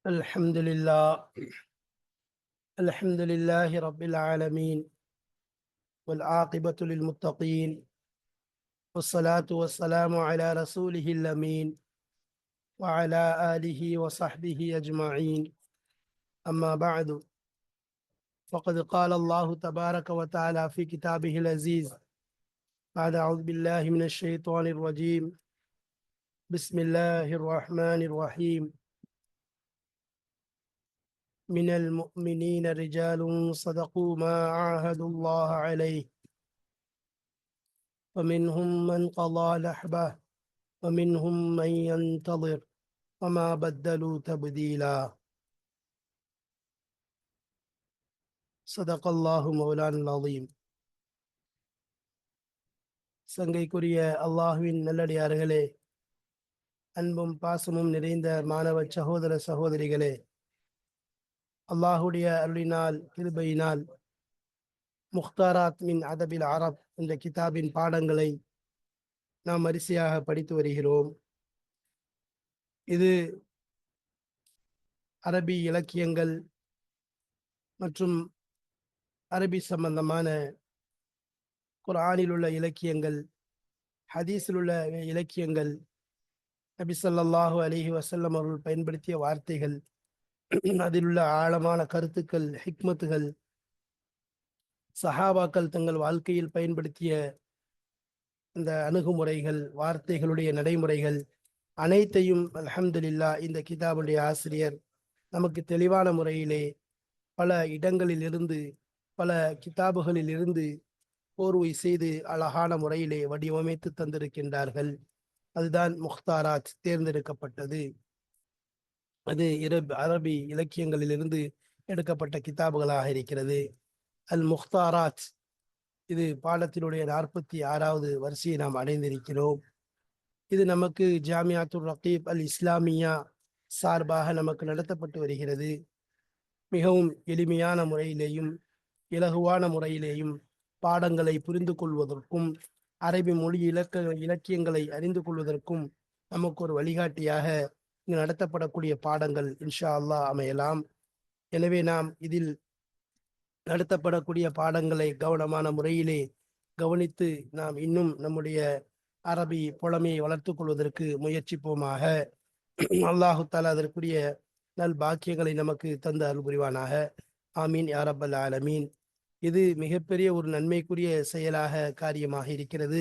الحمد لله الحمد لله رب العالمين والعاقبة للمتقين والصلاة والسلام على رسوله الأمين وعلى آله وصحبه أجمعين. أما بعد، فقد قال الله تبارك وتعالى في كتابه العزيز بعد أعوذ بالله من الشيطان الرجيم. بسم الله الرحمن الرحيم. من المؤمنين رجال صدقوا ما عاهدوا الله عليه فمنهم من قضى نحبه ومنهم من ينتظر وما بدلوا تبديلا. صدق الله مولانا العظيم. சங்கைக்குரிய அல்லாஹுவின் நல்லடியார்களே, அன்பும் பாசமும் நிறைந்த மாணவ சகோதர சகோதரிகளே, அல்லாஹுடைய அருளினால் கிருபையினால் முக்தாராத் மின் அதபில் அரப் என்ற கிதாபின் பாடங்களை நாம் வரிசையாக படித்து வருகிறோம். இது அரபி இலக்கியங்கள் மற்றும் அரபி சம்பந்தமான குர்ஆனில் உள்ள இலக்கியங்கள், ஹதீஸில் உள்ள இலக்கியங்கள், நபி ஸல்லல்லாஹு அலைஹி வஸல்லம் அவர்கள் பயன்படுத்திய வார்த்தைகள், அதில் உள்ள ஆழமான கருத்துக்கள், ஹிக்மத்துகள், சஹாபாக்கள் தங்கள் வாழ்க்கையில் பயன்படுத்திய இந்த அணுகுமுறைகள், வார்த்தைகளுடைய நடைமுறைகள் அனைத்தையும் அல்ஹம்துலில்லாஹ் இந்த கிதாபுடைய ஆசிரியர் நமக்கு தெளிவான முறையிலே பல இடங்களில் இருந்து, பல கிதாபுகளில் இருந்து போர்வை செய்து அழகான முறையிலே வடிவமைத்து தந்திருக்கின்றார்கள். அதுதான் முக்தாராத், தேர்ந்தெடுக்கப்பட்டது. அது அரபி இலக்கியங்களிலிருந்து எடுக்கப்பட்ட கிதாபுகளாக இருக்கிறது. அல் முக்தாராத், இது பாடத்தினுடைய 46வது வரிசையை நாம் அடைந்திருக்கிறோம். இது நமக்கு ஜாமியாத்துர் ரகீப் அல் இஸ்லாமியா சார்பாக நமக்கு நடத்தப்பட்டு வருகிறது. மிகவும் எளிமையான முறையிலேயும் இலகுவான முறையிலேயும் பாடங்களை புரிந்து கொள்வதற்கும் அரபி மொழி இலக்கியங்களை அறிந்து கொள்வதற்கும் நமக்கு ஒரு வழிகாட்டியாக இங்கு நடத்தப்படக்கூடிய பாடங்கள் இன்ஷா அல்லாஹ் அமையலாம். எனவே நாம் இதில் நடத்தப்படக்கூடிய பாடங்களை கவனமான முறையிலே கவனித்து நாம் இன்னும் நம்முடைய அரபி புலமையை வளர்த்து கொள்வதற்கு முயற்சிப்போமாக. அல்லாஹு தாலா அதற்குரிய நல் பாக்கியங்களை நமக்கு தந்து அருள் புரிவானாக. ஆமீன் யா ரப்பல் ஆலமீன். இது மிகப்பெரிய ஒரு நன்மைக்குரிய செயலாக காரியமாக இருக்கிறது.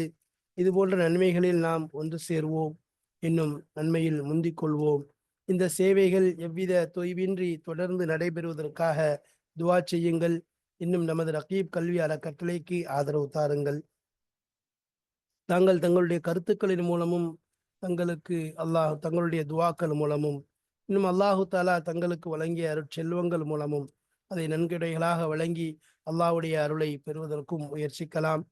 இது போன்ற நன்மைகளில் நாம் ஒன்று சேர்வோம், இன்னும் நன்மையில் முந்திக் கொள்வோம். இந்த சேவைகள் எவ்வித தொய்வின்றி தொடர்ந்து நடைபெறுவதற்காக துவா செய்யுங்கள். இன்னும் நமது ரகீப் கல்வி அறக்கட்டளைக்கு ஆதரவு தாருங்கள். தங்களுடைய கருத்துக்களின் மூலமும் தங்களுடைய துவாக்கள் மூலமும் இன்னும் அல்லாஹு தாலா தங்களுக்கு வழங்கிய அருட்செல்வங்கள் மூலமும் அதை நன்கொடைகளாக வழங்கி அல்லாஹ்வுடைய அருளை பெறுவதற்கும் முயற்சிக்கலாம்.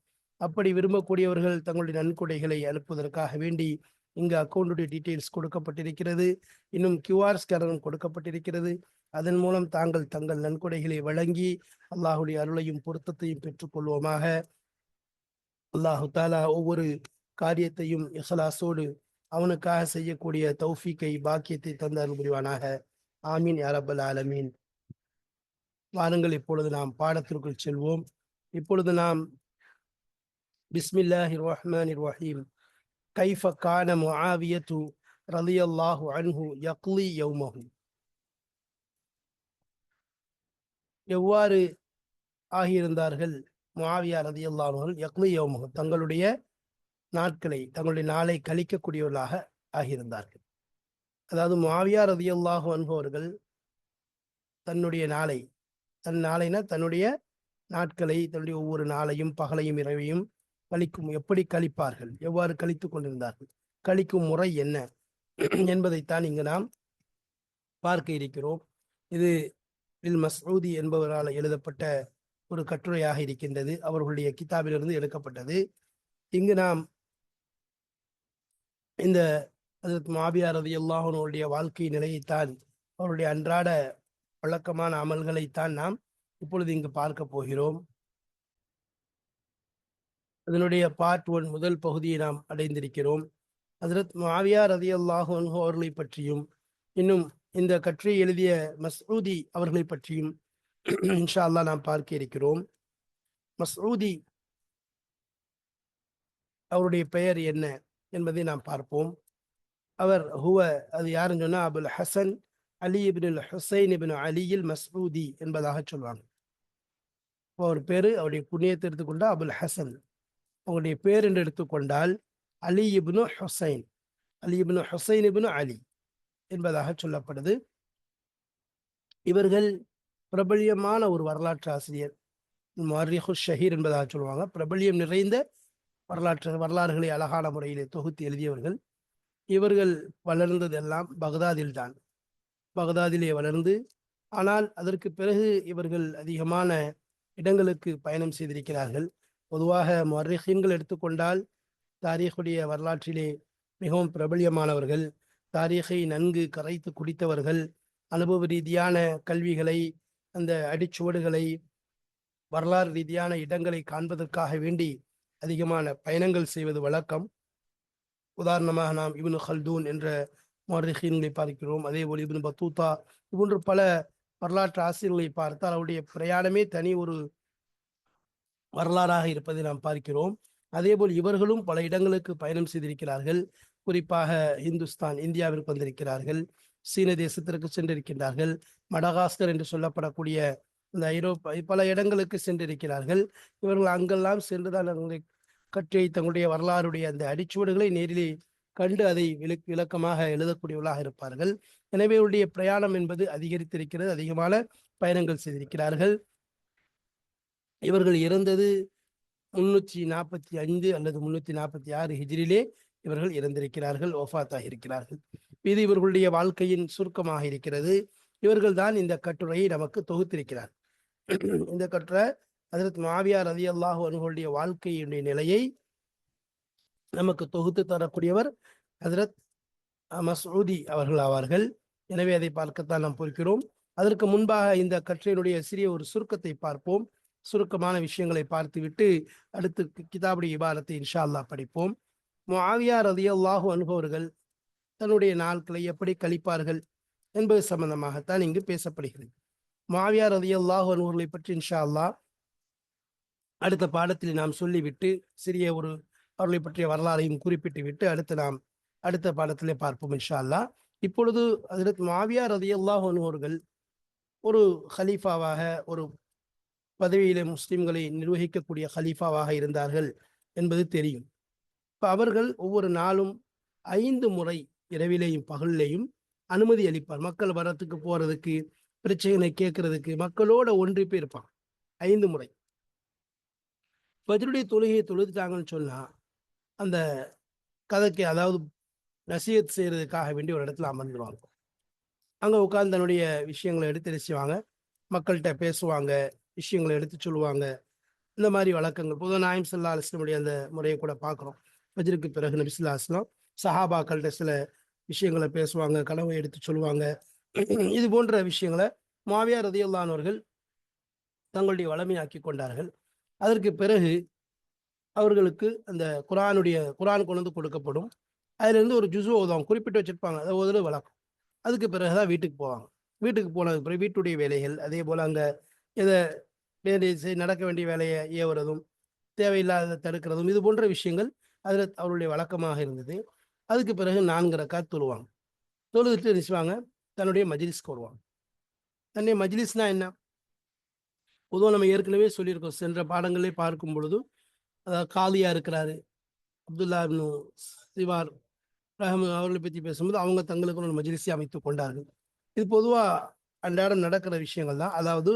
அப்படி விரும்பக்கூடியவர்கள் தங்களுடைய நன்கொடைகளை அனுப்புவதற்காக வேண்டி இங்கு அக்கௌண்டுடைய டீட்டெயில்ஸ் கொடுக்கப்பட்டிருக்கிறது. இன்னும் கியூஆர் ஸ்கேனரும் கொடுக்கப்பட்டிருக்கிறது. அதன் மூலம் தங்கள் நன்கொடைகளை வழங்கி அல்லாஹுடைய அருளையும் பொருத்தத்தையும் பெற்றுக்கொள்வோமாக. அல்லாஹு தாலா ஒவ்வொரு காரியத்தையும் இஹ்லாஸோடு அவனுக்காக செய்யக்கூடிய தௌஃபீக்கை, பாக்கியத்தை தந்து அருள் புரிவானாக. ஆமீன் யா ரப்பல் ஆலமீன். வாருங்கள், இப்பொழுது நாம் பாடத்திற்குள் செல்வோம். இப்பொழுது நாம் பிஸ்மில்லாஹிர் ரஹ்மானிர் ரஹீம். கைஃப கான முஆவியத்து ரலியல்லாஹு அன்ஹு யக்லி யௌமஹு. எவ்வாறு ஆகியிருந்தார்கள் முஆவியா ரலியல்லாஹு அன்ஹு யக்லி யௌமஹு, தங்களுடைய நாளை கழிக்கக்கூடியவர்களாக ஆகியிருந்தார்கள். அதாவது முஆவியா ரலியல்லாஹு அன்ஹு அவர்கள் தன்னுடைய தன்னுடைய நாட்களை, தன்னுடைய ஒவ்வொரு நாளையும் பகலையும் இரவையும் எப்படி கழிப்பார்கள், எவ்வாறு கழித்து கொண்டிருந்தார்கள், கழிக்கும் முறை என்ன என்பதைத்தான் இங்கு நாம் பார்க்க இருக்கிறோம். இது இல் மஸ்ஊதி என்பவரால் எழுதப்பட்ட ஒரு கட்டுரையாக இருக்கின்றது. அவர்களுடைய கிதாபிலிருந்து எடுக்கப்பட்டது. இங்கு நாம் இந்த ஹஜ்ரத் முஆவியா ரலியல்லாஹு அன்ஹுடைய வாழ்க்கை நிலையைத்தான், அவருடைய அன்றாட வழக்கமான அமல்களைத்தான் நாம் இப்பொழுது இங்கு பார்க்க போகிறோம். அதனுடைய பார்ட் 1 முதல் பகுதியை நாம் அடைந்திருக்கிறோம். ஹஜ்ரத் முஆவியா ரலியல்லாஹு அன்ஹு அவர்களை பற்றியும் இன்னும் இந்த கட்டுரை எழுதிய மஸ்ஊதி அவர்களை பற்றியும் இன்ஷா அல்லாஹ் நாம் பார்க்க இருக்கிறோம். மஸ்ஊதி அவருடைய பெயர் என்ன என்பதை நாம் பார்ப்போம். அவர் அது யாருன்னு சொன்னா அபுல் ஹசன் அலி இப்னுல் ஹுசைன் இப்னு அலியில் மஸ்ஊதி என்பதாக சொல்வாங்க. அவர் பேரு, அவருடைய புண்ணியத்தை எடுத்துக்கொண்டால் அபுல் ஹசன். அவருடைய பேர் என்று எடுத்துக்கொண்டால் அலி இப்னு ஹுசைன், அலி இப்னு ஹுசைன் இப்னு அலி என்பதாக சொல்லப்படுது. இவர்கள் பிரபல்யமான ஒரு வரலாற்று ஆசிரியர், முஅர்ரிஹு ஷஹீர் என்பதாக சொல்லுவாங்க. பிரபல்யம் நிறைந்த வரலாறுகளை அழகான முறையிலே தொகுத்து எழுதியவர்கள். இவர்கள் வளர்ந்ததெல்லாம் பகதாதில் தான், பகதாதிலே வளர்ந்து, ஆனால் அதற்கு பிறகு இவர்கள் அதிகமான இடங்களுக்கு பயணம் செய்திருக்கிறார்கள். பொதுவாக முஅர்ரிஹீன்கள் எடுத்துக்கொண்டால் தாரீഖுடைய வரலாற்றிலே மிகவும் பிரபல்யமானவர்கள், தாரீഖை நன்கு கரைத்து குடித்தவர்கள், அனுபவ ரீதியான கல்விகளை, அந்த அடிச்சுவடுகளை, வரலாறு ரீதியான இடங்களை காண்பதற்காக வேண்டி அதிகமான பயணங்கள் செய்வது வழக்கம். உதாரணமாக நாம் இப்னு ஹல்தூன் என்ற முஅர்ரிஹீன்களை பார்க்கிறோம். அதே போல் இப்னு பத்தூதா போன்ற பல வரலாற்று ஆசிரியர்களை பார்த்தால் அவருடைய பிரயாணமே தனி ஒரு வரலாறாக இருப்பதை நாம் பார்க்கிறோம். அதேபோல் இவர்களும் பல இடங்களுக்கு பயணம் செய்திருக்கிறார்கள். குறிப்பாக இந்துஸ்தான், இந்தியாவிற்கு வந்திருக்கிறார்கள். சீன தேசத்திற்கு சென்றிருக்கின்றார்கள். மடகாஸ்கர் என்று சொல்லப்படக்கூடிய இந்த ஐரோப்பா பல இடங்களுக்கு சென்றிருக்கிறார்கள். இவர்கள் அங்கெல்லாம் சென்றுதான் கற்றை தங்களுடைய வரலாறுடைய அந்த அடிச்சுவடுகளை நேரிலே கண்டு அதை விளக்கமாக எழுதக்கூடியவர்களாக இருப்பார்கள். எனவே இவருடைய பிரயாணம் என்பது அதிகரித்திருக்கிறது. அதிகமான பயணங்கள் செய்திருக்கிறார்கள். இவர்கள் இறந்தது 345 அல்லது 346 ஹிஜ்ரிலே இவர்கள் இறந்திருக்கிறார்கள், ஒஃபாத்தாக இருக்கிறார்கள். இது இவர்களுடைய வாழ்க்கையின் சுருக்கமாக இருக்கிறது. இவர்கள் தான் இந்த கட்டுரையை நமக்கு தொகுத்திருக்கிறார். இந்த கட்டுரை ஹஜ்ரத் முஆவியா ரலியல்லாஹு அன்ஹுடைய வாழ்க்கையினுடைய நிலையை நமக்கு தொகுத்து தரக்கூடியவர் ஹஜ்ரத் மஸ்ஊதி அவர்கள் ஆவார்கள். எனவே அதை பார்க்கத்தான் நாம் பொறுக்கிறோம். அதற்கு முன்பாக இந்த கட்டுரையினுடைய சிறிய ஒரு சுருக்கத்தை பார்ப்போம். சுருக்கமான விஷயங்களை பார்த்துவிட்டு அடுத்து கிதாபுடைய இபாரத்தை இன்ஷா அல்லாஹ் படிப்போம். முஆவியா ரலியல்லாஹு அன்ஹு அவர்கள் தன்னுடைய நாட்களை எப்படி கழிப்பார்கள் என்பது சம்பந்தமாகத்தான் இங்கு பேசப்படுகிறது. முஆவியா ரலியல்லாஹு அன்ஹு அவர்களை பற்றி இன்ஷா அல்லாஹ் அடுத்த பாடத்தில் நாம் சொல்லிவிட்டு சிறிய ஒரு அவர்களை பற்றிய வரலாறையும் குறிப்பிட்டு விட்டு அடுத்த பாடத்திலே பார்ப்போம் இன்ஷா அல்லாஹ். இப்பொழுது ஹஜ்ரத் முஆவியா ரலியல்லாஹு அன்ஹு அவர்கள் ஒரு ஹலீஃபாவாக, ஒரு பதவியிலே முஸ்லிம்களை நிர்வகிக்கக்கூடிய ஹலீஃபாவாக இருந்தார்கள் என்பது தெரியும். இப்போ அவர்கள் ஒவ்வொரு நாளும் 5 முறை இரவிலேயும் பகலிலேயும் அனுமதி அளிப்பார். மக்கள் வரத்துக்கு போறதுக்கு, பிரச்சனை கேட்கறதுக்கு மக்களோட ஒன்றி போய் இருப்பாங்க 5 முறை. ஃபஜ்ருடைய தொழுகையை தொழுதுட்டாங்கன்னு சொன்னா அந்த கதைக்கு, அதாவது நசீஹத் செய்யறதுக்காக வேண்டி ஒரு இடத்துல அமர்ந்துருவாங்க. அங்க உட்கார்ந்து தன்னுடைய விஷயங்களை எடுத்து செய்வாங்க, மக்கள்கிட்ட பேசுவாங்க, விஷயங்களை எடுத்து சொல்லுவாங்க. இந்த மாதிரி வழக்கங்கள் பொதுவாக நாயம் ஸல்லல்லாஹு அலைஹி வஸல்லம் அந்த முறையை கூட பார்க்குறோம். ஃபஜ்ருக்கு பிறகு நபி ஸல்லல்லாஹு அலைஹி வஸல்லம் சஹாபாக்கள்கிட்ட சில விஷயங்களை பேசுவாங்க, கனவை எடுத்து சொல்லுவாங்க. இது போன்ற விஷயங்களை முஆவியா ரலியல்லாஹு அன்ஹு அவர்கள் தங்களுடைய வளமையாக்கி கொண்டார்கள். அதற்கு பிறகு அவர்களுக்கு அந்த குர்ஆன் கொண்டு வந்து கொடுக்கப்படும். அதிலிருந்து ஒரு ஜுஸு ஓதுவாங்க, குறிப்பிட்டு வச்சிருப்பாங்க, அதை ஓதுறது வழக்கம். அதுக்கு பிறகுதான் வீட்டுக்கு போவாங்க. வீட்டுக்கு போனதுக்கு பிறகு வீட்டுடைய வேலைகள், அதே போல் அங்கே எதை நடக்க வேண்டிய வேலையை ஏவுறதும், தேவையில்லாத தடுக்கிறதும், இது போன்ற விஷயங்கள் அதில் அவருடைய வழக்கமாக இருந்தது. அதுக்கு பிறகு 4 ரக்காத் தொழுவாங்க. தொழுதுட்டு நினைச்சுவாங்க தன்னுடைய மஜ்லிஸ்க்கு வருவாங்க. தன்னுடைய மஜ்லிஸ்னா என்ன? பொதுவாக நம்ம ஏற்கனவே சொல்லியிருக்கோம், சென்ற பாடங்களே பார்க்கும் பொழுது, அதாவது காலியா இருக்கிறாரு அப்துல்லா இப்னு சிவார் அவர்களை பற்றி பேசும்போது அவங்க தங்களுக்கு ஒரு மஜ்லிஸை அமைத்து கொண்டார்கள். இது பொதுவாக அன்றாடம் நடக்கிற விஷயங்கள் தான். அதாவது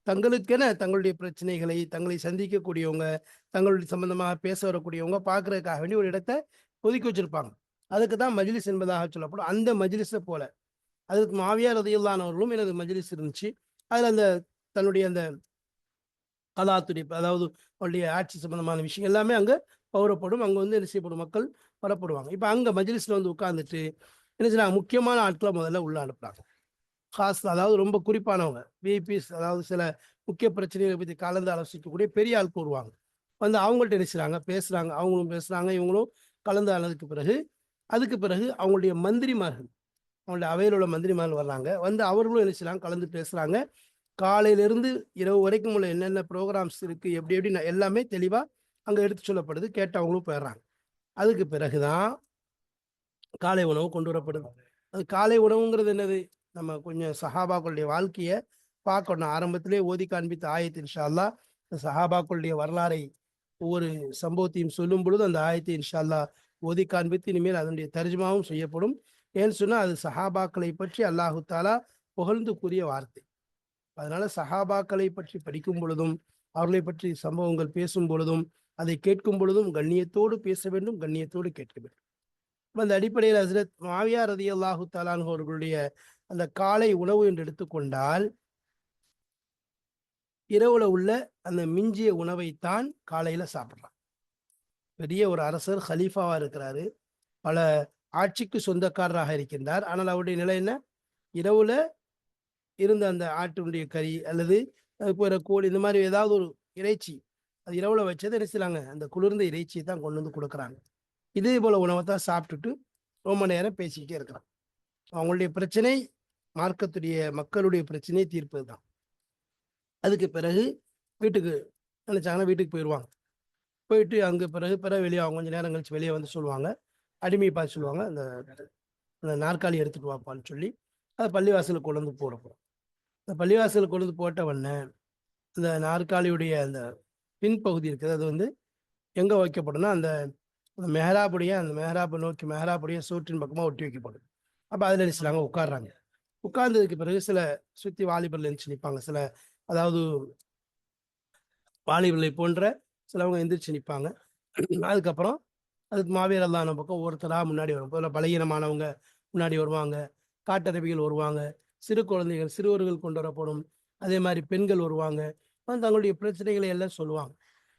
தங்களுக்கென தங்களுடைய பிரச்சனைகளை, தங்களை சந்திக்கக்கூடியவங்க, தங்களுடைய சம்பந்தமாக பேச வரக்கூடியவங்க பார்க்கறதுக்காக வேண்டி ஒரு இடத்தை ஒதுக்கி வச்சிருப்பாங்க. அதுக்கு தான் மஜ்லிஸ் என்பதாக சொல்லப்படும். அந்த மஜ்லிஸை போல அதுக்கு முஆவியா ரலியல்லாஹு அன்ஹு அவர்களும் எனது மஜ்லிஸ் இருந்துச்சு. அதில் அந்த தன்னுடைய அந்த கலாத்துடைய, அதாவது அவருடைய ஆட்சி சம்பந்தமான விஷயம் எல்லாமே அங்கே பௌரப்படும். அங்கே வந்து என்ன செய்யப்படும், மக்கள் வரப்படுவாங்க. இப்போ அங்கே மஜ்லிஸில் வந்து உட்கார்ந்துட்டு என்ன செய்யறாங்க, முக்கியமான ஆட்களை முதல்ல உள்ள அனுப்புறாங்க. காசு, அதாவது ரொம்ப குறிப்பானவங்க, விஐபிஸ், அதாவது சில முக்கிய பிரச்சனைகளை பற்றி கலந்து ஆலோசிக்கக்கூடிய பெரிய ஆட்கள் வருவாங்க. வந்து அவங்கள்ட்ட என்ன செய்றாங்க, பேசுகிறாங்க, அவங்களும் பேசுகிறாங்க, இவங்களும் கலந்து ஆனதுக்கு பிறகு அதுக்கு பிறகு அவங்களுடைய மந்திரிமார்கள், அவங்களுடைய அவையில் உள்ள மந்திரிமார்கள் வர்றாங்க. வந்து அவர்களும் என்ன செய்யலாம், கலந்து பேசுகிறாங்க. காலையிலிருந்து இரவு வரைக்கும் உள்ள என்னென்ன ப்ரோக்ராம்ஸ் இருக்குது, எப்படி எப்படி எல்லாமே தெளிவாக அங்கே எடுத்து சொல்லப்படுது. கேட்டவங்களும் போயிடுறாங்க. அதுக்கு பிறகுதான் காலை உணவு கொண்டு வரப்படுது. அது காலை உணவுங்கிறது என்னது? நம்ம கொஞ்சம் சஹாபாக்களுடைய வாழ்க்கையை பார்க்கணும். ஆரம்பத்திலே ஓதி காண்பித்த ஆயத்து இன்ஷா அல்லாஹ் சஹாபாக்களுடைய வரலாறை ஒவ்வொரு சம்பவத்தையும் சொல்லும் பொழுது அந்த ஆயத்தை இன்ஷா அல்லாஹ் ஓதி காண்பித்து இனிமேல் அதனுடைய தர்ஜுமாவும் செய்யப்படும். ஏன்னு சொன்னால் அது சஹாபாக்களை பற்றி அல்லாஹு தாலா புகழ்ந்து கூறிய வார்த்தை. அதனால சஹாபாக்களை பற்றி படிக்கும் பொழுதும் அவர்களை பற்றி சம்பவங்கள் பேசும் பொழுதும் அதை கேட்கும் பொழுதும் கண்ணியத்தோடு பேச வேண்டும், கண்ணியத்தோடு கேட்க வேண்டும். அந்த அடிப்படையில் ஹசரத் மாவியா ரலியல்லாஹு தஆலா அன்ஹு அவர்களுடைய அந்த காலை உணவு என்று எடுத்துக்கொண்டால் இரவுல உள்ள அந்த மிஞ்சிய உணவைத்தான் காலையில சாப்பிட்றான். பெரிய ஒரு அரசர் ஹலீஃபாவா இருக்கிறாரு, பல ஆட்சிக்கு சொந்தக்காரராக இருக்கின்றார். ஆனால் அவருடைய நிலை என்ன? இரவுல இருந்த அந்த ஆட்டினுடைய கறி அல்லது போகிற கோழி இந்த மாதிரி ஏதாவது ஒரு இறைச்சி அது இரவுல வச்சதை என்ன செய்யலாங்க, அந்த குளிர்ந்த இறைச்சியை தான் கொண்டு வந்து கொடுக்குறாங்க. இதே போல உணவை தான் சாப்பிட்டுட்டு ரொம்ப நேரம் பேசிக்கிட்டே இருக்கிறான். அவங்களுடைய பிரச்சனை மார்க்கத்துடைய மக்களுடைய பிரச்சனையை தீர்ப்பது தான். அதுக்கு பிறகு வீட்டுக்கு நினைச்சாங்கன்னா வீட்டுக்கு போயிடுவாங்க. போயிட்டு அங்கே பிறகு வெளியே அவங்க கொஞ்சம் நேரம் கழிச்சு வெளியே வந்து சொல்லுவாங்க, அடிமையை பார்த்து சொல்லுவாங்க, அந்த அந்த நாற்காலி எடுத்துட்டு வாப்பான்னு சொல்லி அதை பள்ளிவாசலுக்கு கொண்டு வந்து போடுறோம். இந்த பள்ளிவாசலுக்கு கொண்டு வந்து போட்ட உடனே அந்த நாற்காலியுடைய அந்த பின்பகுதி இருக்குது, அது வந்து எங்கே வைக்கப்படும்னா அந்த அந்த மெஹராபை நோக்கி மெஹராபுடைய சூற்றின் பக்கமாக ஒட்டி வைக்கப்படும். அப்போ அதில் நினைச்சாங்க உட்காடுறாங்க. உட்கார்ந்ததுக்கு பிறகு சில சுற்றி வாலிபர்கள் எழுந்துச்சு நிற்பாங்க. சில அதாவது வாலிபர்களை போன்ற சிலவங்க எந்திரிச்சு நிற்பாங்க. அதுக்கப்புறம் அதுக்கு மாவீரர் அல்லாஹ் பக்கம் ஒவ்வொருத்தராக முன்னாடி வரும். முதல்ல பலகீனமானவங்க முன்னாடி வருவாங்க, காட்டரபிகள் வருவாங்க, சிறு குழந்தைகள் சிறுவர்கள் கொண்டு வரப்படும், அதே மாதிரி பெண்கள் வருவாங்க, தங்களுடைய பிரச்சனைகளை எல்லாம் சொல்லுவாங்க.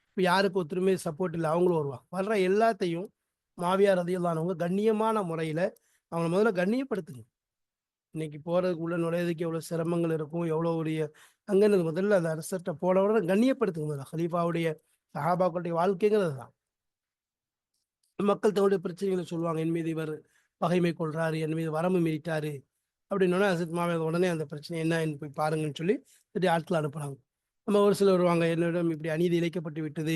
இப்போ யாருக்கு ஒருத்தருமே சப்போர்ட் இல்லை அவங்களும் வருவாங்க. வர்ற எல்லாத்தையும் மாவியார் ரலியல்லாஹு கண்ணியமான முறையில் அவங்கள முதல்ல கண்ணியப்படுத்துங்க. இன்னைக்கு போகிறதுக்கு உள்ள நுழையதுக்கு எவ்வளோ சிரமங்கள் இருக்கும், எவ்வளோ உடைய அங்கன்னு முதல்ல அந்த அரசர்கிட்ட போனவுடனே கண்ணியப்படுத்துங்க. முதல்ல ஹலீஃபாவுடைய சஹாபாக்களுடைய வாழ்க்கைங்கிறது தான். மக்கள் தங்களுடைய பிரச்சனைகளை சொல்லுவாங்க. என் மீது இவர் பகைமை கொள்றாரு, என் மீது வரம்பு மீறிட்டாரு அப்படின்னோடனே ஹசரத் மாவியார் உடனே அந்த பிரச்சனை என்னன்னு போய் பாருங்கன்னு சொல்லி திட்டி ஆட்கள் அனுப்புகிறாங்க. நம்ம ஒரு சிலர் வருவாங்க, என்னிடம் இப்படி அநீதி இழைக்கப்பட்டு விட்டது,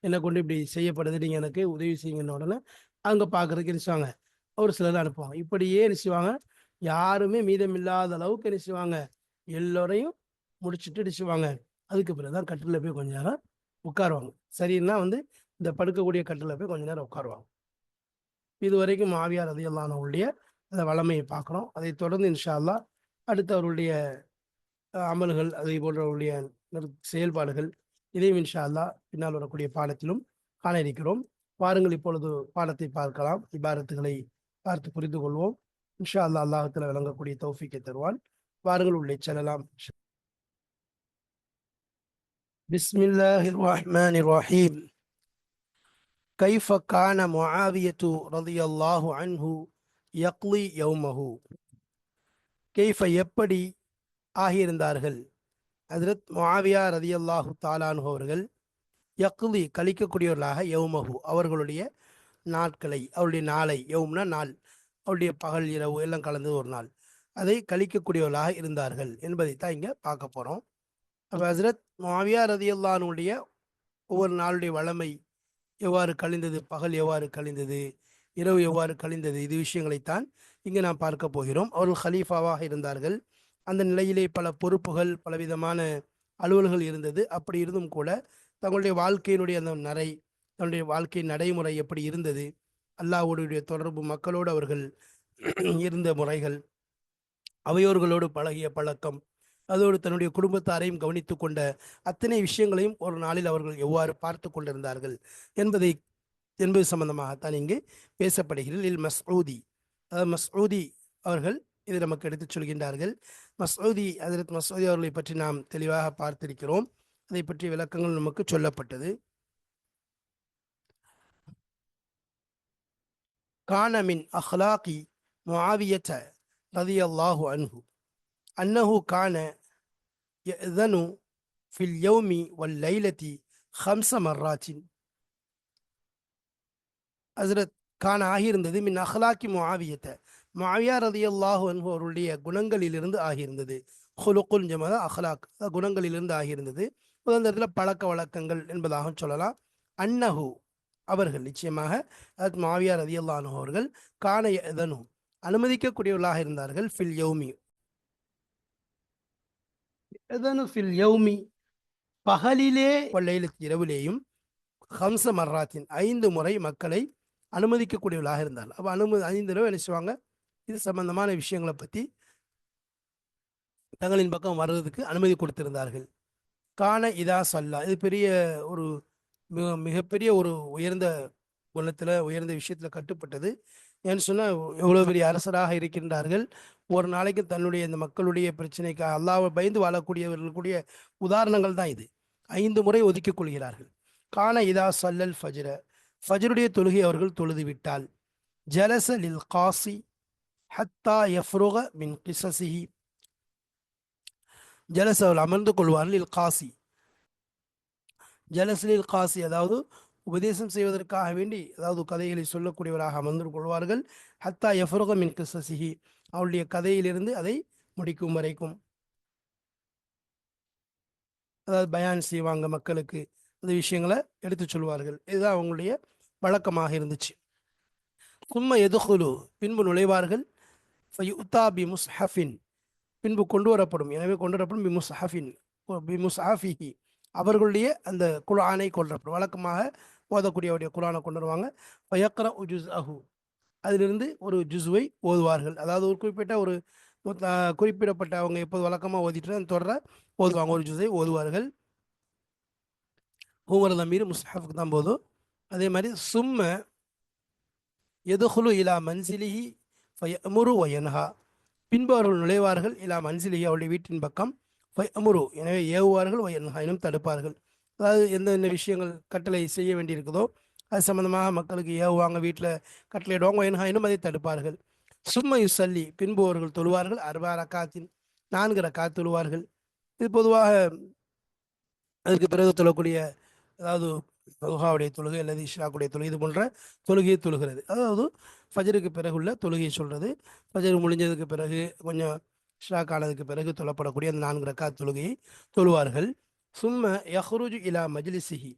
என்னை கொண்டு இப்படி செய்யப்படுது, நீங்கள் எனக்கு உதவி செய்யுங்கன்னு உடனே அங்கே பார்க்குறதுக்கு நினைச்சுவாங்க ஒரு சிலர் அனுப்புவாங்க. இப்படியே நினைச்சுவாங்க யாருமே மீதமில்லாத அளவுக்கு நினைச்சுவாங்க எல்லோரையும் முடிச்சுட்டு நினைச்சுவாங்க. அதுக்கு பிறகுதான் கட்டில போய் கொஞ்ச நேரம் உட்காருவாங்க. சரின்னா வந்து இந்த படுக்கக்கூடிய கட்டில போய் கொஞ்ச நேரம் உட்காருவாங்க. இது வரைக்கும் மாவியார் ரலியல்லாஹு அன்ஹுவுடைய அந்த வளமையை பார்க்குறோம். அதை தொடர்ந்து இன்ஷா அல்லாஹ் அடுத்து அவருடைய அமல்கள் அதை போன்றவருடைய செயல்பாடுகள் இதையும் இன்ஷா அல்லாஹ் பின்னால் வரக்கூடிய பாடத்திலும் காண இருக்கிறோம். பாருங்கள், இப்பொழுது பாடத்தை பார்க்கலாம், இபாரத்துகளை பார்த்து புரிந்து கொள்வோம். இன்ஷா அல்லாஹ் அல்லாஹ்வுத்தாலா விளங்கக்கூடிய தௌஃபீக்கை தருவான். வாருங்கள் உள்ளே செல்லலாம். பிஸ்மில்லாஹிர் ரஹ்மானிர் ரஹீம். கைஃப கான முஆவியத்து ரலியல்லாஹு அன்ஹு யக்லி யௌமஹு. கைஃப எப்படி ஆகியிருந்தார்கள் ஹஜ்ரத் முஆவியா ரலியல்லாஹு தஆலா அன்ஹு அவர்கள் யக்லி கழிக்கக்கூடியவர்களாக யௌமஹு அவர்களுடைய நாட்களை, அவருடைய நாளை, யௌம்னா நாள், அவருடைய பகல் இரவு எல்லாம் கலந்தது ஒரு நாள், அதை கழிக்கக்கூடியவர்களாக இருந்தார்கள் என்பதைத்தான் இங்கே பார்க்க போகிறோம். அப்போ ஹஜ்ரத் முஆவியா ரலியல்லாஹு அன்ஹுடைய ஒவ்வொரு நாளுடைய வளமை எவ்வாறு கழிந்தது, பகல் எவ்வாறு கழிந்தது, இரவு எவ்வாறு கழிந்தது, இது விஷயங்களைத்தான் இங்கே நாம் பார்க்க போகிறோம். அவர்கள் ஹலீஃபாவாக இருந்தார்கள். அந்த நிலையிலே பல பொறுப்புகள், பலவிதமான அலுவல்கள் இருந்தது. அப்படி இருந்தும் கூட தங்களுடைய வாழ்க்கையினுடைய அந்த தன்னுடைய வாழ்க்கை நடைமுறை எப்படி இருந்தது, அல்லாஹ்வுடைய தொடர்பு, மக்களோடு அவர்கள் இருந்த முறைகள், அவையோர்களோடு பழகிய பழக்கம், அதோடு தன்னுடைய குடும்பத்தாரையும் கவனித்து கொண்ட அத்தனை விஷயங்களையும் ஒரு நாளில் அவர்கள் எவ்வாறு பார்த்து கொண்டிருந்தார்கள் என்பது சம்பந்தமாகத்தான் இங்கு பேசப்படுகிறது. இல் மஸ்ஊதி, அதாவது மஸ்ஊதி அவர்கள் இதை நமக்கு எடுத்துச் சொல்கின்றார்கள். மஸ்ஊதி, ஹஜ்ரத் மஸ்ஊதி அவர்களை பற்றி நாம் தெளிவாக பார்த்திருக்கிறோம். அதை பற்றிய விளக்கங்கள் நமக்கு சொல்லப்பட்டது. கான மின் அஹ்லாகி முஆவியத ரலியல்லாஹு அன்ஹு அன்னஹு கான யஅதனு ஃபில் யௌமி வல் லைலதி 5 மர்ராத்தின். ஹஜ்ரத் கான ஆகியிருந்தது மின் அஹ்லாக்கி முஆவியத, முஆவியா ரலியல்லாஹு அன்ஹு அவருடைய குணங்களிலிருந்து ஆகியிருந்தது. ஹுலுக்குல் ஜமதா அஹ்லாக், குணங்களிலிருந்து ஆகியிருந்தது. முதல் பழக்க வழக்கங்கள் என்பதாக சொல்லலாம். அன்னஹு அவர்கள் நிச்சயமாக முஆவியா ரலியல்லாஹு அன்ஹு அவர்கள் கான யதனு அனுமதிக்கக்கூடியவர்களாக இருந்தார்கள். ஃபில் யௌமி யதனு ஃபில் யௌமி பகலிலே வல்லைலத் இரவிலேயும் ஹம்ச மர்ராத்தின் 5 முறை மக்களை அனுமதிக்கக்கூடியவர்களாக இருந்தார். அப்போ 5 தடவை என்ன செய்வாங்க, இது சம்பந்தமான விஷயங்களை பற்றி தங்களின் பக்கம் வர்றதுக்கு அனுமதி கொடுத்திருந்தார்கள். கான இதா சல்லா, இது பெரிய ஒரு மிகப்பெரிய ஒரு உயர்ந்த குணத்தில் உயர்ந்த விஷயத்தில் கட்டுப்பட்டது. ஏன்னு சொன்னால் எவ்வளோ பெரிய அரசராக இருக்கின்றார்கள். ஒரு நாளைக்கு தன்னுடைய இந்த மக்களுடைய பிரச்சனைக்கு அல்லாஹ்வை பயந்து வாழக்கூடியவர்களுடைய உதாரணங்கள் தான் இது. 5 முறை ஒதுக்கிக் கொள்கிறார்கள். கான இதா சல்லல் ஃபஜ்ர, ஃபஜ்ருடைய தொழுகை அவர்கள் தொழுது விட்டால், ஜலச லில் காசி ஹத்தா யஃப்ருக மின் கிசசிஹி, ஜலச அவர்கள் அமர்ந்து கொள்வார்கள். லில் காசி, ஜலசலில் காசி அதாவது உபதேசம் செய்வதற்காக வேண்டி, அதாவது கதைகளை சொல்லக்கூடியவராக அமர்ந்து கொள்வார்கள். ஹத்தா யஃப்ருக மின் கிசசிஹி, அவருடைய கதையிலிருந்து அதை முடிக்கும் வரைக்கும், அதாவது பயான் செய்வாங்க, மக்களுக்கு அந்த விஷயங்களை எடுத்து சொல்வார்கள். இதுதான் அவங்களுடைய வழக்கமாக இருந்துச்சு. சும்ம எதுகுலு, பின்பு நுழைவார்கள். ஃபயுத்தா பி முஸ்ஹஃபின், பின்பு கொண்டு வரப்படும், எனவே கொண்டு வரப்படும். பி முஸ்ஹஃபின், பி முஸ்ஹஃபிஹி, அவர்களுடைய அந்த குர்ஆனை கொண்டு வரப்படும். வழக்கமாக ஓதக்கூடியவருடைய குர்ஆனை கொண்டு வருவாங்க. ஃபயக்ர ஜுஸ் அஹு, அதிலிருந்து ஒரு ஜுஸ்வை ஓதுவார்கள். அதாவது ஒரு குறிப்பிடப்பட்ட அவங்க எப்போது வழக்கமாக ஓதிட்டு அந்த தொடர ஓதுவாங்க, ஒரு ஜுஸை ஓதுவார்கள். ஹூமர் தமீர் முஸ்ஹஃபுக்கு தான் போதும். அதே மாதிரி சும்ம எதுகுலு இலா மன்சிலிஹி ஃபயமுரு வயன்ஹா, பின்பு அவர்கள் நுழைவார்கள். இலா மன்சிலிஹி, அவருடைய வீட்டின் பக்கம். ஃபயமுரு, எனவே ஏவுவார்கள். வயன்ஹா, இன்னும் தடுப்பார்கள். அதாவது எந்தெந்த விஷயங்கள் கட்டளை செய்ய வேண்டியிருக்குதோ அது சம்பந்தமாக மக்களுக்கு ஏவுவாங்க, வீட்டில் கட்டளையிடுவாங்க. வயன்ஹா, இன்னும் அதை தடுப்பார்கள். சும்ம யுசல்லி, பின்பு அவர்கள் தொழுவார்கள். அர்பா ரக்காத்தின், 4 ரக்காத் தொழுவார்கள். இது பொதுவாக அதுக்கு பிறகு தொழக்கூடிய, அதாவது துஹாவுடைய தொழுகை அல்லது இஷ்ராக்குடைய தொழுகை, இது போன்ற தொழுகையை தொழுகிறது. அதாவது ஃபஜருக்கு பிறகு உள்ள தொழுகையை சொல்கிறது. ஃபஜர் முடிஞ்சதுக்கு பிறகு கொஞ்சம் இஷ்ராக் ஆனதுக்கு பிறகு தொழப்படக்கூடிய அந்த 4 ரக்காத் தொழுகையை தொழுவார்கள். சும்ம யஹ்ருஜு இலா மஜ்லிசிஹி,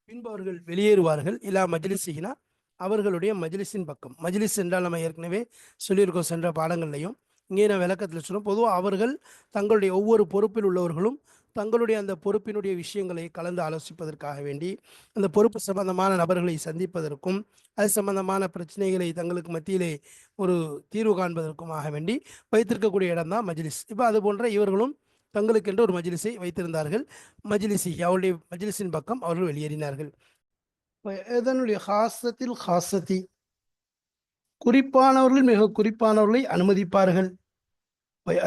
பின்பு அவர்கள் வெளியேறுவார்கள். இலா மஜ்லிசிஹினா, அவர்களுடைய மஜ்லிஸின் பக்கம். மஜ்லிஸ் என்றால் நம்ம ஏற்கனவே சொல்லியிருக்கோம் சென்ற பாடங்கள்லையும். இங்கே நான் விளக்கத்தில் சொல்லுவோம். பொதுவாக அவர்கள் தங்களுடைய ஒவ்வொரு பொறுப்பில் உள்ளவர்களும் தங்களுடைய அந்த பொறுப்பினுடைய விஷயங்களை கலந்து ஆலோசிப்பதற்காக வேண்டி, அந்த பொறுப்பு சம்பந்தமான நபர்களை சந்திப்பதற்கும், அது சம்பந்தமான பிரச்சனைகளை தங்களுக்கு மத்தியிலே ஒரு தீர்வு காண்பதற்குமாக வேண்டி வைத்திருக்கக்கூடிய இடம் தான் மஜ்லிஸ். இப்போ அது போன்ற இவர்களும் தங்களுக்கென்று ஒரு மஜ்லிஸை வைத்திருந்தார்கள். மஜ்லிஸி, அவருடைய மஜ்லிஸின் பக்கம் அவர்கள் வெளியேறினார்கள். இதனுடைய ஹாசத்தில் ஹாசத்தி, குறிப்பானவர்கள் மிக குறிப்பானவர்களை அனுமதிப்பார்கள்.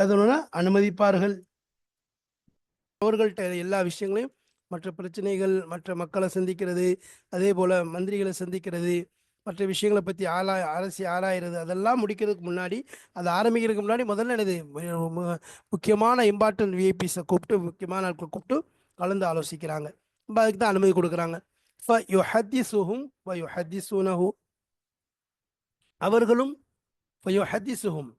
அதனுடைய அனுமதிப்பார்கள். அவர்கள்ட்ட எல்லா விஷயங்களையும், மற்ற பிரச்சனைகள், மற்ற மக்களை சந்திக்கிறது, அதே போல் மந்திரிகளை சந்திக்கிறது, மற்ற விஷயங்களை பற்றி அரசி ஆராயிறது, அதெல்லாம் முடிக்கிறதுக்கு முன்னாடி, அதை ஆரம்பிக்கிறதுக்கு முன்னாடி முதல்ல எனது முக்கியமான இம்பார்ட்டன்ட் விஐபிஸை கூப்பிட்டு, முக்கியமான ஆட்களை கூப்பிட்டு கலந்து ஆலோசிக்கிறாங்க. அதுக்கு தான் அனுமதி கொடுக்குறாங்க. ஃபயுஹத்திஸுஹும் வயுஹத்திஸூனஹு, அவர்களும் ஃபயுஹத்திஸுஹும்,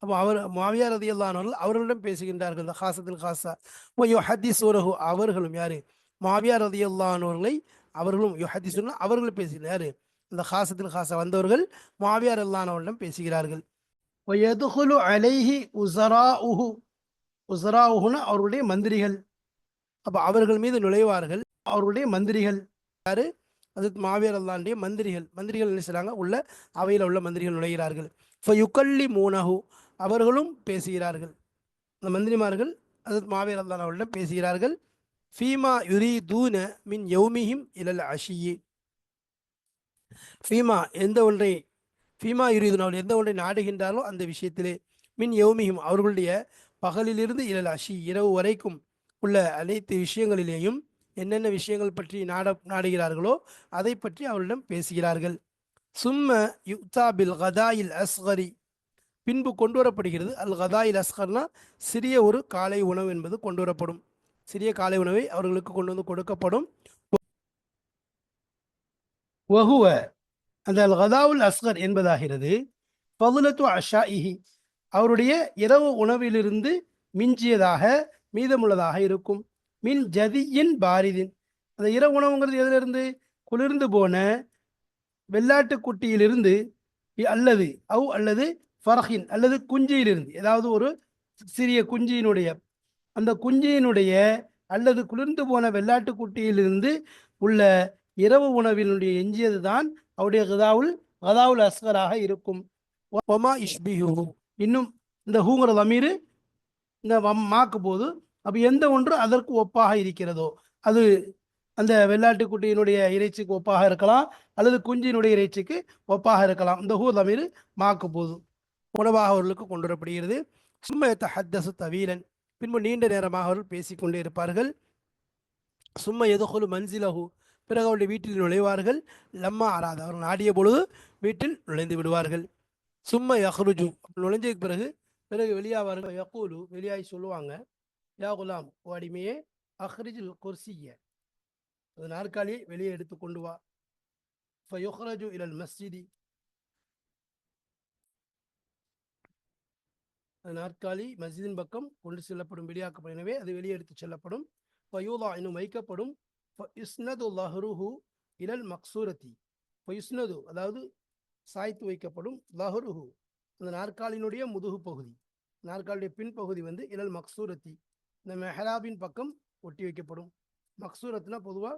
அப்போ அவர் முஆவியா ரலியல்லாஹு அன்ஹு அவர்களிடம் பேசுகின்றார்கள். இந்த ஹாசத்தில் ஹாசா. யுஹத்திஸூனஹு, அவர்களும் யாரு, முஆவியா ரலியல்லாஹு அன்ஹு அவர்களை அவர்களும் யுஹத்திஸூன, அவர்கள் பேசுகிறார். யாரு, இந்த ஹாசத்தில் ஹாசா வந்தவர்கள் முஆவியா ரலியல்லாஹு அன்ஹு அவர்களிடம் பேசுகிறார்கள். வயதுகுலு அலைஹி உஸராஉஹு, உஸராஉஹுனா அவர்களுடைய மந்திரிகள். அப்போ அவர்கள் மீது நுழைவார்கள் அவர்களுடைய மந்திரிகள். யாரு, அதுக்கு முஆவியா ரலியல்லாஹு அன்ஹுடைய மந்திரிகள். மந்திரிகள் என்ன செய்றாங்க, உள்ள அவையில் உள்ள மந்திரிகள் நுழைகிறார்கள். ஃபயுகல்லிமூனஹு, அவர்களும் பேசுகிறார்கள். அந்த மந்திரிமார்கள் அதற்கு முஆவியா ரலியல்லாஹு அன்ஹு அவர்களிடம் பேசுகிறார்கள். ஃபீமா யுரீதூன மின் யௌமிஹிம் இலல் அஷியி, ஃபீமா எந்த ஒன்றை, ஃபீமா யுரீதுன அவர்கள் எந்த ஒன்றை நாடுகின்றாரோ அந்த விஷயத்திலே, மின் யௌமிஹிம் அவர்களுடைய பகலிலிருந்து இலல் அஷி இரவு வரைக்கும் உள்ள அனைத்து விஷயங்களிலேயும் என்னென்ன விஷயங்கள் பற்றி நாடுகிறார்களோ அதை பற்றி அவர்களிடம் பேசுகிறார்கள். சும்ம யுக்தா பில் கதாயில் அஸ்கரி, பின்பு கொண்டு வரப்படுகிறது. அல் கதாயில் அஸ்கர்னா சிறிய ஒரு காலை உணவு என்பது கொண்டு வரப்படும். சிறிய காலை உணவை அவர்களுக்கு கொண்டு வந்து கொடுக்கப்படும். வஹுவ, அந்த அல் கதாவுல் அஸ்கர் என்பதாகிறது. ஃபதுலத்து அஷாஇஹி, அவருடைய இரவு உணவிலிருந்து மிஞ்சியதாக மீதமுள்ளதாக இருக்கும். மின் ஜதியின் பாரிதின், அந்த இரவு உணவுங்கிறது எதிலிருந்து? குளிர்ந்து போன வெள்ளாட்டு குட்டியிலிருந்து, அல்லது அல்லது ஃபர்ஹின், அல்லது குஞ்சியிலிருந்து, ஏதாவது ஒரு சிறிய குஞ்சியினுடைய, அந்த குஞ்சியினுடைய அல்லது குளிர்ந்து போன வெள்ளாட்டு குட்டியிலிருந்து உள்ள இரவு உணவினுடைய எஞ்சியது தான் அவருடைய கதாவுல் அஸ்கராக இருக்கும். ஒமா இஷ்பிஹு, இன்னும் இந்த ஹூங்கிற லமீரு இந்த மாக்கு போது, அப்போ எந்த ஒன்று அதற்கு ஒப்பாக இருக்கிறதோ, அது அந்த வெள்ளாட்டு குட்டியினுடைய இறைச்சிக்கு ஒப்பாக இருக்கலாம், அல்லது குஞ்சினுடைய இறைச்சிக்கு ஒப்பாக இருக்கலாம். இந்த ஹூ லமீர் மாக்கு போது உணவாக அவர்களுக்கு கொண்டு வரப்படுகிறது. சும்மா ஹத்தசு தவீலன், பின்பு நீண்ட நேரமாக அவர்கள் பேசிக்கொண்டே இருப்பார்கள். சும்மா எதுகுலு மன்சிலஹு, பிறகு அவருடைய வீட்டில் நுழைவார்கள். லம்மா ஆராத, அவர்கள் நாடிய பொழுது வீட்டில் நுழைந்து விடுவார்கள். சும்மா யஹ்ருஜு, நுழைஞ்சதுக்கு பிறகு வெளியாவார்கள். யகூலு, வெளியாகி சொல்லுவாங்க, யா குலாம், ஓ அடிமையே, அஹ்ரிஜுல் குர்சிய, அது நாற்காலியை வெளியே எடுத்து கொண்டு வா. ஃபயுஹ்ரஜு இலல் மஸ்ஜிதி, அது நாற்காலி மஸ்ஜிதின் பக்கம் கொண்டு செல்லப்படும், வெளியாக்கப்படும். எனவே அது வெளியே எடுத்து செல்லப்படும். ஃபயூதா, இன்னும் வைக்கப்படும். இஸ்னது லஹ்ருஹு இலல் மக்சூரத்தி, இஸ்னது, அதாவது சாய்த்து வைக்கப்படும். லஹ்ருஹு, அந்த நாற்காலினுடைய முதுகு பகுதி, நாற்காலியுடைய பின்பகுதி இலல் மக்சூரத்தி, இந்த மெஹராபின் பக்கம் ஒட்டி வைக்கப்படும். மக்சூரத்னா பொதுவாக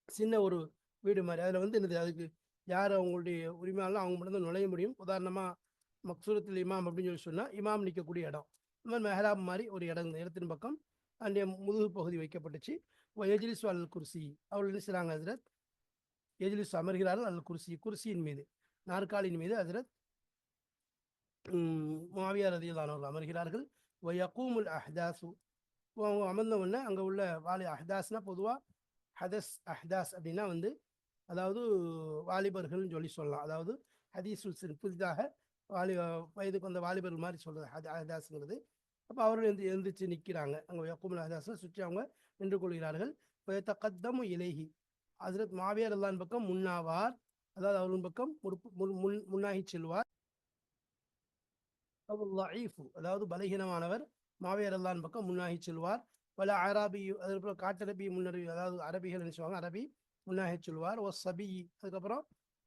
சின்ன ஒரு வீடு மாதிரி, அதில் என்னது, அதுக்கு யார் அவங்களுடைய உரிமையாளர் அவங்க மட்டும் தான் நுழைய முடியும். உதாரணமாக மக்சூரத்தில் இமாம் அப்படின்னு சொல்லி சொன்னால் இமாம் நிற்கக்கூடிய இடம், இந்த மாதிரி மெஹராப் மாதிரி ஒரு இடம், இந்த இடத்தின் பக்கம் அந்த முதுகு பகுதி வைக்கப்பட்டுச்சு. எஜ்லிசு அல் குர்சி, அவர்கள் என்ன செய்கிறாங்க ஹஜ்ரத், எஜ்லிசு அமர்கிறார்கள் அல் குர்சி, குர்சியின் மீது, நாற்காலியின் மீது ஹஜ்ரத் முஆவியா ரலியல்லாஹு அன்ஹு அமர்கிறார்கள். வயகூமுல் அஹ்தாசு, அவங்க அமர்ந்த உடனே அங்கே உள்ள வாலி, அஹ்தாஸ்னா பொதுவாக அஹ்தாஸ் அப்படின்னா அதாவது வாலிபர்கள்னு சொல்லலாம். அதாவது ஹதீஸுல் புதிதாக வயதுக்கு வந்த வாலிபர்கள் மாதிரி சொல்கிறது அஹ்தாஸ்ங்கிறது. அப்போ அவர்கள் எழுந்திரிச்சு நிற்கிறாங்க. அங்கே யக்கூமுல் அஹ்தாஸ்னா சுற்றி அவங்க நின்று கொள்கிறார்கள். தக்கத்தமு இலேஹி, ஹஜ்ரத் முஆவியா ரலியல்லாஹு அன்ஹு பக்கம் முன்னாவார், அதாவது அவர்களின் பக்கம் முன்னாகி செல்வார். அதாவது பலகீனமானவர் முஆவியா ரலியல்லாஹு அன்ஹு பக்கம் முன்னாகி செல்வார். பல அராபி, அதுக்கப்புறம் காட்டரபி முன்னறி, அதாவது அரபிகள் நினைச்சுவாங்க, அரபி முன்னாகி செல்வார். ஓ சபி, அதுக்கப்புறம்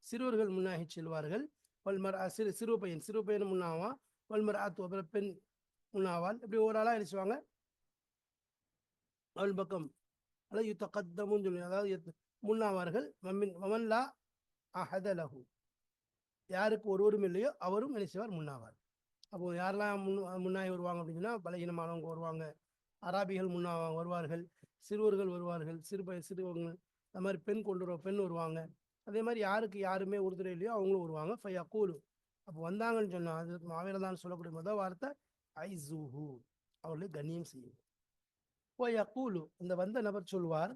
சிறுவர்கள் முன்னாகி செல்வார்கள். வல்மர், சிறு பையன் முன்னாவான். வல்மர் ஆத்து, அப்புறம் பெண் முன்னாவால். இப்படி ஒரு ஆளாக நினைச்சுவாங்க அவள் பக்கம், அதாவது யுத்தகத்தமுன்னு சொல்லி, அதாவது முன்னாவார்கள். மமன்லா அஹதலஹு, யாருக்கு ஒருவரும் இல்லையோ அவரும் நினைச்சுவார் முன்னாவார். அப்போ யாரெல்லாம் முன்னாடி வருவாங்க அப்படின்னு சொன்னால், பலகீனமானவங்க வருவாங்க, அராபிகள் வருவார்கள், சிறுவர்கள் வருவார்கள், சிறுவங்க, அந்த மாதிரி பெண் வருவாங்க. அதே மாதிரி யாருக்கு யாருமே உறுதுணை இல்லையோ அவங்களும் வருவாங்க. ஃபயக்கூலு, அப்போ வந்தாங்கன்னு சொன்னால் அது மாவீரதான் சொல்லக்கூடிய முதல் வார்த்தை ஐசூஹு, அவர்களை கண்ணியம் செய்யும். ஃபயக்கூலு, இந்த வந்த நபர் சொல்வார்,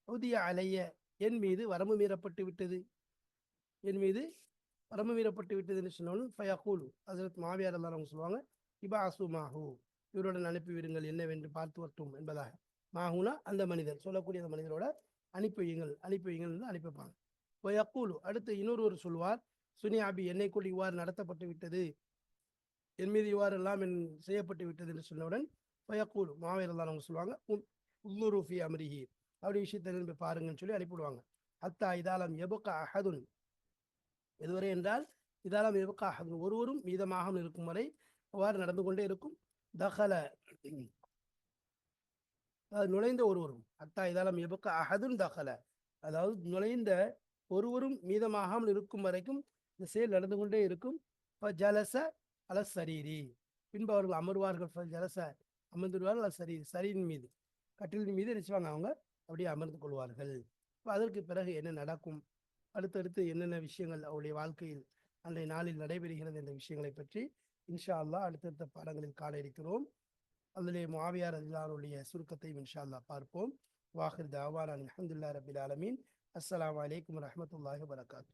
உதிய அலைய, என் மீது வரம்பு மீறப்பட்டு விட்டது, என் மீது வரம்பு மீறப்பட்டு விட்டதுன்னு சொன்னாலும் ஃபயக்கூலு, ஹஜ்ரத் முஆவியா ரலியல்லாஹு அன்ஹு சொல்லுவாங்க, இபாசு மாஹு, இவருடன் அனுப்பிவிடுங்கள் என்னவென்று பார்த்து வரட்டும் என்பதாக. மாஹுனா அந்த மனிதர், சொல்லக்கூடிய அந்த மனிதரோட அனுப்பி வையுங்கள் அனுப்பிப்பாங்க. வயக்கூலு, அடுத்து இன்னொருவர் சொல்வார், சுனியாபி, என்னை கொண்டு இவ்வாறு நடத்தப்பட்டு விட்டது, என் மீது இவ்வாறு எல்லாம் செய்யப்பட்டு விட்டது என்று சொன்னவுடன் வயக்கூலு, முஆவியா ரலியல்லாஹு அன்ஹு சொல்லுவாங்க, உன்னுரு ஃபீ அம்ரிஹி, அப்படி விஷயத்தை பாருங்கன்னு சொல்லி அனுப்பிவிடுவாங்க. ஹத்தா இதாலம் யபகா அஹதுன், எதுவரை என்றால் இதாலம் யபகா அஹதுன், ஒருவரும் மீதமாக இருக்கும் வரை அவ்வாறு நடந்து கொண்டே இருக்கும். தஹல, நுழைந்த ஒருவரும், அத்தா இதாலம் எபக்க அஹதுன் தஹல, அதாவது நுழைந்த ஒருவரும் மீதமாகாமல் இருக்கும் வரைக்கும் இந்த செயல் நடந்து கொண்டே இருக்கும். ஜலச அல சரீரி, பின்பு அவர்கள் அமர்வார்கள். ஜலச, அமர்ந்துடுவார்கள். அல சரீரி, சரீரின் மீது, கட்டிலின் மீது நினைச்சுவாங்க, அவங்க அப்படியே அமர்ந்து கொள்வார்கள். அதற்கு பிறகு என்ன நடக்கும், அடுத்தடுத்து என்னென்ன விஷயங்கள் அவருடைய வாழ்க்கையில் அன்றைய நாளில் நடைபெறுகிறது என்ற விஷயங்களை பற்றி இன்ஷா அல்லாஹ் அடுத்தடுத்த பாடங்களில் காண இருக்கிறோம். அதிலே முஆவியா ரலியல்லாஹு அன்ஹுடைய சுருக்கத்தை இன்ஷா அல்லாஹ் பார்ப்போம். வாஹிர் தஅவானா அல்ஹம்துலில்லாஹி ரப்பில் ஆலமீன். அஸ்ஸலாமு அலைக்கும் வரஹ்மத்துல்லாஹி வபரகாத்துஹு.